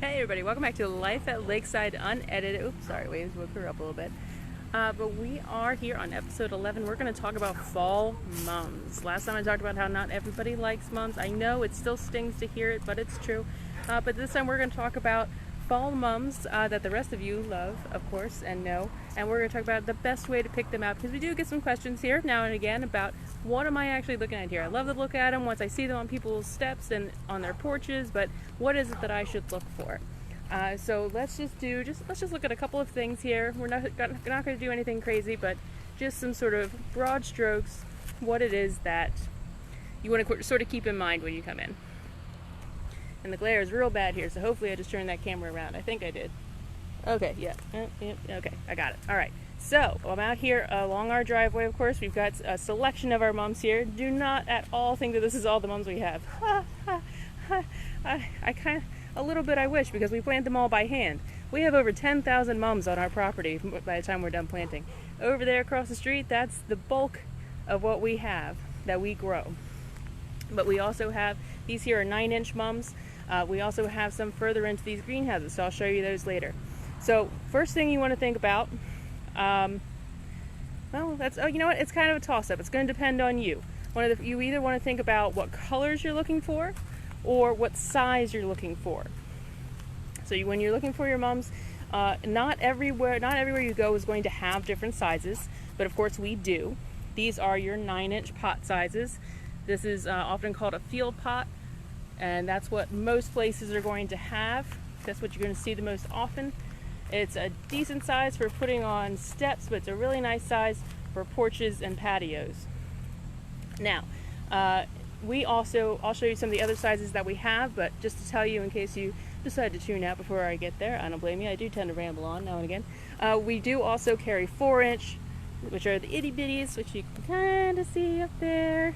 Hey everybody, welcome back to Life at Lakeside Unedited. Oops, sorry, waves woke her up a little bit. But we are here on episode 11. We're going to talk about fall mums. Last time I talked about how not everybody likes mums. I know it still stings to hear it, but it's true. But this time we're going to talk about fall mums that the rest of you love, of course, and know. And we're going to talk about the best way to pick them out, because we do get some questions here now and again about what am I actually looking at here. I love to look at them once I see them on people's steps and on their porches, but what is it that I should look for? So let's just look at a couple of things here. We're not going to do anything crazy, but just some sort of broad strokes, what it is that you want to sort of keep in mind when you come in. And the glare is real bad here, so hopefully I just turned that camera around. I think I did. Okay, yeah, okay, I got it. All right, so I'm out here along our driveway, of course. We've got a selection of our mums here. Do not at all think that this is all the mums we have. I kind of, a little bit I wish, because we plant them all by hand. We have over 10,000 mums on our property by the time we're done planting. Over there across the street, that's the bulk of what we have that we grow. But we also have, these here are 9-inch mums. We also have some further into these greenhouses, so I'll show you those later. So first thing you want to think about, well, that's, oh, you know what, it's kind of a toss-up. It's going to depend on you. You either want to think about what colors you're looking for or what size you're looking for. So when you're looking for your mums, not everywhere you go is going to have different sizes, but of course we do. These are your 9-inch pot sizes. This is often called a field pot, and that's what most places are going to have. That's what you're going to see the most often. It's a decent size for putting on steps, but it's a really nice size for porches and patios. Now, I'll show you some of the other sizes that we have, but just to tell you in case you decide to tune out before I get there, I don't blame you, I do tend to ramble on now and again. We do also carry 4-inch, which are the itty bitties, which you can kind of see up there.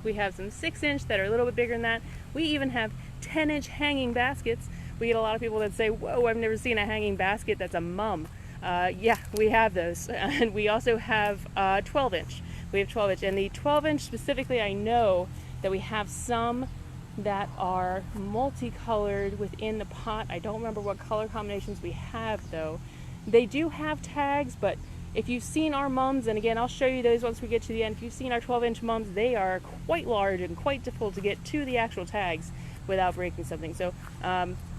We have some 6-inch that are a little bit bigger than that. We even have 10-inch hanging baskets. We get a lot of people that say, whoa, I've never seen a hanging basket that's a mum. Yeah, we have those. And we also have 12-inch. We have 12-inch, and the 12-inch specifically, I know that we have some that are multicolored within the pot. I don't remember what color combinations we have, though. They do have tags, but if you've seen our mums, and again, I'll show you those once we get to the end. If you've seen our 12-inch mums, they are quite large and quite difficult to get to the actual tags without breaking something. So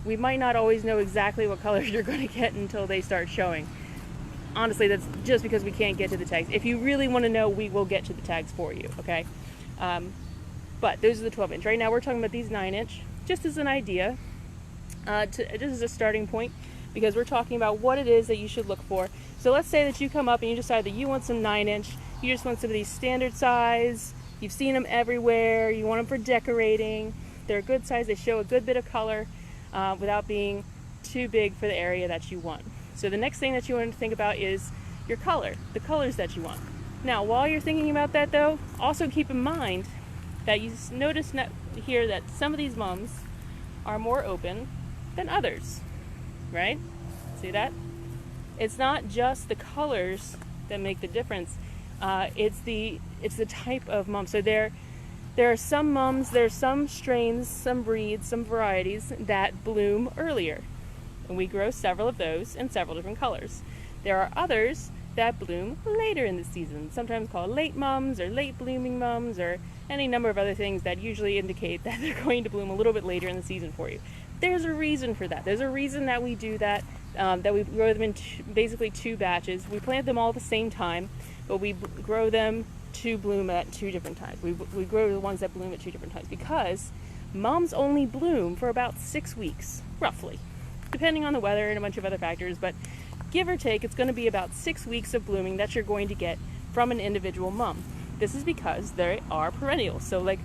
we might not always know exactly what colors you're going to get until they start showing. Honestly, that's just because we can't get to the tags. If you really want to know, we will get to the tags for you, okay? But those are the 12-inch. Right now we're talking about these 9-inch, just as an idea, just as a starting point, because we're talking about what it is that you should look for. So let's say that you come up and you decide that you want some 9-inch, you just want some of these standard size, you've seen them everywhere, you want them for decorating, they're a good size, they show a good bit of color without being too big for the area that you want. So the next thing that you want to think about is your color, the colors that you want. Now, while you're thinking about that though, also keep in mind that you notice here that some of these mums are more open than others, right? See that? It's not just the colors that make the difference. It's the type of mum. So there are some mums, there are some strains, some breeds, some varieties that bloom earlier. And we grow several of those in several different colors. There are others that bloom later in the season, sometimes called late mums or late blooming mums or any number of other things that usually indicate that they're going to bloom a little bit later in the season for you. There's a reason for that. There's a reason that we do that, that we grow them in basically 2 batches. We plant them all at the same time, but we grow them to bloom at 2 different times. We grow the ones that bloom at 2 different times because mums only bloom for about 6 weeks, roughly, depending on the weather and a bunch of other factors, but give or take, it's going to be about 6 weeks of blooming that you're going to get from an individual mum. This is because they are perennials. So like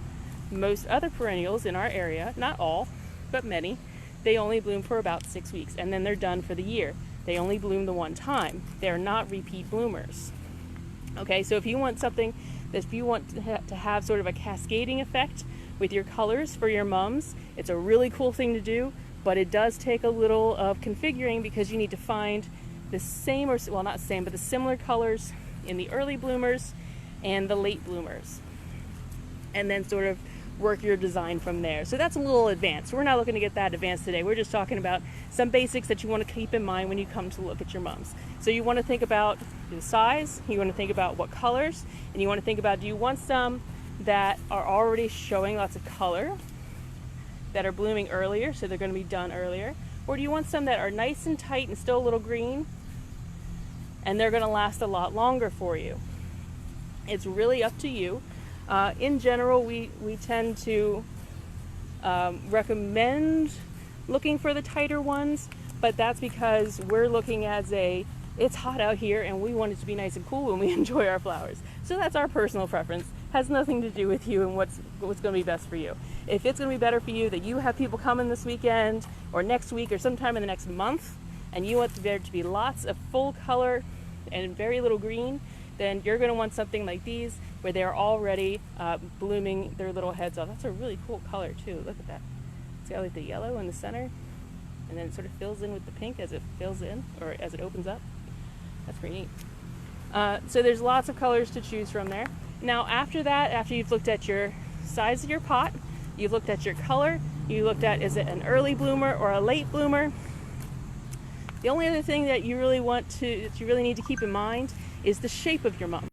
most other perennials in our area, not all, but many, they only bloom for about 6 weeks and then they're done for the year. They only bloom the one time. They're not repeat bloomers. Okay, so if you want something, if you want to have sort of a cascading effect with your colors for your mums, it's a really cool thing to do, but it does take a little of configuring because you need to find the same, or well, not same, but the similar colors in the early bloomers and the late bloomers. And then sort of work your design from there. So that's a little advanced. We're not looking to get that advanced today. We're just talking about some basics that you want to keep in mind when you come to look at your mums. So you want to think about the size, you want to think about what colors, and you want to think about, do you want some that are already showing lots of color, that are blooming earlier, so they're going to be done earlier, or do you want some that are nice and tight and still a little green, and they're going to last a lot longer for you? It's really up to you. In general, we tend to recommend looking for the tighter ones, but that's because we're looking as it's hot out here and we want it to be nice and cool when we enjoy our flowers. So that's our personal preference. Has nothing to do with you and what's going to be best for you. If it's going to be better for you that you have people coming this weekend or next week or sometime in the next month, and you want there to be lots of full color and very little green, then you're going to want something like these where they're already blooming their little heads off. That's a really cool color too. Look at that. It's got like the yellow in the center, and then it sort of fills in with the pink as it fills in, or as it opens up. That's pretty neat. So there's lots of colors to choose from there. Now after that, after you've looked at your size of your pot, you've looked at your color, you looked at, is it an early bloomer or a late bloomer? The only other thing that you really need to keep in mind is the shape of your mum.